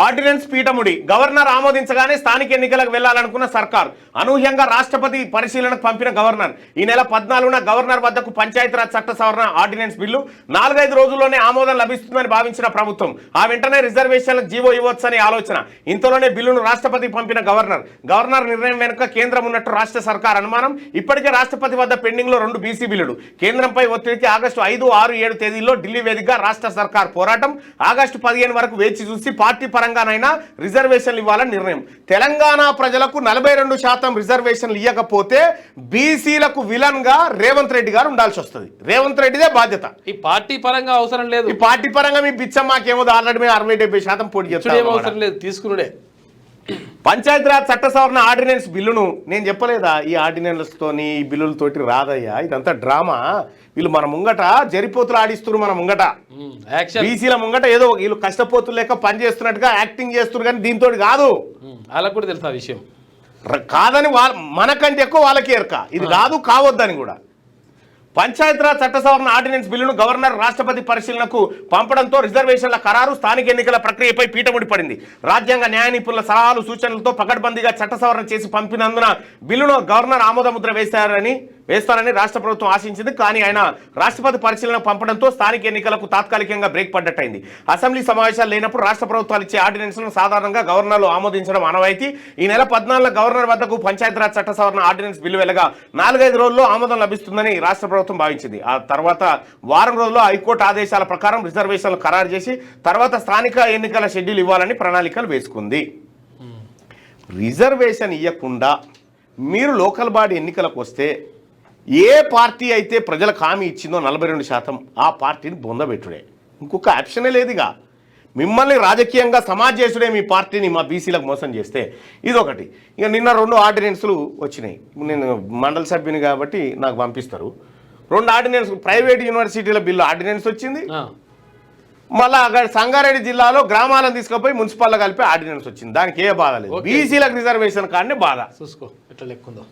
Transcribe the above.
Ordinance పీఠముడి governor ఆమోదించగానే స్థానిక ఎన్నికలకు వెళ్లాలనుకున్న సర్కార్ అనూహ్యంగా రాష్ట్రపతి పరిశీలనకు పంపిన గవర్నర్ ఈ నెల 14న గవర్నర్ వద్దకు పంచాయతీరాజ్ చట్ట సవరణ ఆర్డినెన్స్ బిల్లు 4-5 రోజుల్లోనే ఆమోదం లభిస్తుందని భావించిన ప్రభుత్వం ఆ వెంటనే రిజర్వేషన్లకు జీవో ఇవ్వొచ్చని ఆలోచన. ఇంతలోనే బిల్లును రాష్ట్రపతి పంపిన గవర్నర్ నిర్ణయం వెనుక కేంద్రం ఉన్నట్టు రాష్ట్ర సర్కార్ అనుమానం. ఇప్పటికే రాష్ట్రపతి వద్ద పెండింగ్ లో 2 బీసీ బిల్లులు. కేంద్రంపై ఒత్తిడికి ఆగస్టు 5, 6, 7 తేదీల్లో ఢిల్లీ వేదికగా రాష్ట్ర సర్కార్ పోరాటం. ఆగస్టు 15 వరకు వేచి చూసి పార్టీ పరంగానైనా రిజర్వేషన్లు ఇవ్వాలని నిర్ణయం. తెలంగాణ ప్రజలకు 42% రిజర్వేషన్లు ఇవ్వకపోతే బీసీలకు విలన్ గా రేవంత్ రెడ్డి గారు ఉండాల్సి వస్తుంది. రేవంత్ రెడ్డిదే బాధ్యత. ఈ పార్టీ పరంగా అవసరం లేదు. ఈ పార్టీ పరంగా మీ బిచ్చం మాకేమో ఆల్రెడీ మేము 60-70% పోటీ చేస్తాం. అవసరం లేదు, తీసుకున్నాడే. పంచాయతీరాజ్ చట్ట సవరణ ఆర్డినెన్స్ బిల్లును నేను చెప్పలేదా, ఈ ఆర్డినెన్స్తోని ఈ బిల్లులతోటి రాదయ్యా, ఇదంతా డ్రామా. వీళ్ళు మన ముంగట జరిపోతులు ఆడిస్తున్నారు, మన ముంగట బీసీల ముంగట ఏదో వీళ్ళు కష్టపోతులు లెక్క పని చేస్తున్నట్టుగా యాక్టింగ్ చేస్తున్నారు. కానీ దీంతో కాదు, వాళ్ళకు కూడా తెలుసు ఆ విషయం. కాదని మనకంటే ఎక్కువ వాళ్ళకి ఎరక ఇది కాదు కావద్దని కూడా. పంచాయతీరాజ్ చట్ట సవరణ ఆర్డినెన్స్ బిల్లును గవర్నర్ రాష్ట్రపతి పరిశీలనకు పంపడంతో రిజర్వేషన్ల ఖరారు స్థానిక ఎన్నికల ప్రక్రియపై పీఠముడి పడింది. రాజ్యాంగ న్యాయ నిపుణుల సలహాలు సూచనలతో పకడ్బందీగా చట్ట సవరణ చేసి పంపినందున బిల్లును గవర్నర్ ఆమోదముద్ర వేస్తారని రాష్ట్ర ప్రభుత్వం ఆశించింది. కానీ ఆయన రాష్ట్రపతి పరిశీలన పంపడంతో స్థానిక ఎన్నికలకు తాత్కాలికంగా బ్రేక్ పడ్డట్టయింది. అసెంబ్లీ సమావేశాలు లేనప్పుడు రాష్ట్ర ప్రభుత్వాలు ఇచ్చే ఆర్డినెన్స్లను సాధారణంగా గవర్నర్లు ఆమోదించడం ఆనవాయితీ. ఈ నెల 14న గవర్నర్ వద్దకు పంచాయతీరాజ్ చట్ట సవరణ ఆర్డినెన్స్ బిల్లు వెళ్ళగా 4-5 రోజుల్లో ఆమోదం లభిస్తుందని రాష్ట్ర ప్రభుత్వం భావించింది. ఆ తర్వాత వారం రోజుల్లో హైకోర్టు ఆదేశాల ప్రకారం రిజర్వేషన్లు ఖరారు చేసి తర్వాత స్థానిక ఎన్నికల షెడ్యూల్ ఇవ్వాలని ప్రణాళికలు వేసుకుంది. రిజర్వేషన్ ఇవ్వకుండా మీరు లోకల్ బాడీ ఎన్నికలకు వస్తే ఏ పార్టీ అయితే ప్రజలకు హామీ ఇచ్చిందో 42% ఆ పార్టీని బొందబెట్టుడే, ఇంకొక ఆప్షనే లేదుగా. మిమ్మల్ని రాజకీయంగా సమాజ్ చేసుడే మీ పార్టీని మా బీసీలకు మోసం చేస్తే ఇదొకటి. ఇక నిన్న 2 ఆర్డినెన్స్లు వచ్చినాయి. నేను మండల సభ్యుని కాబట్టి నాకు పంపిస్తారు. 2 ఆర్డినెన్స్ ప్రైవేట్ యూనివర్సిటీల బిల్లు ఆర్డినెన్స్ వచ్చింది. మళ్ళా సంగారెడ్డి జిల్లాలో గ్రామాలను తీసుకుపోయి మున్సిపల్లో కలిపి ఆర్డినెన్స్ వచ్చింది. దానికి ఏ బాధ లేదు. బీసీలకు రిజర్వేషన్ కానీ బాధ చూసుకో ఎట్లా లెక్కుందో.